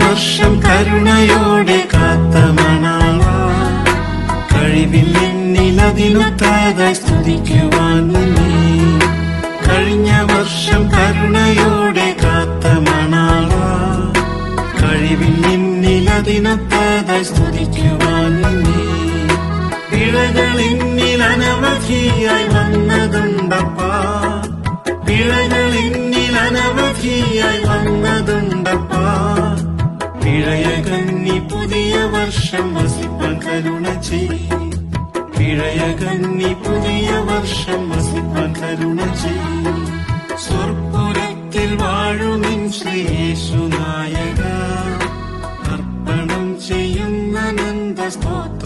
വർഷം കരുണയോടെ കാത്ത മണാള, കഴിവിൽ എന്നിലതിനൊത്താതായി സ്തുതിക്കുവാൻ നന്ദി. കഴിഞ്ഞ വർഷം കരുണയോടെ കാത്ത മണാള, കഴിവിൽ എന്നിലതിനൊത്താതായി സ്തുതിക്കുവാൻ നന്ദി. പിഴകൾ എന്നിൽ അനവധിയായി വന്നതുണ്ടപ്പാ, പിഴകൾ എന്നിൽ അനവധിയായി വന്നതുണ്ടപ്പാ. പിഴയകന്നി പുതിയ വർഷം വസിപ്പാൻ കരുണ ചെയ്യും, പിഴയകന്നി പുതിയ വർഷം വസിപ്പാൻ കരുണ ചെയ്യും. സ്വർപ്പുരത്തിൽ വാഴുമിൻ ശ്രീയേശു നായക, അർപ്പണം ചെയ്യുന്ന നന്ദ സ്തോത്രം.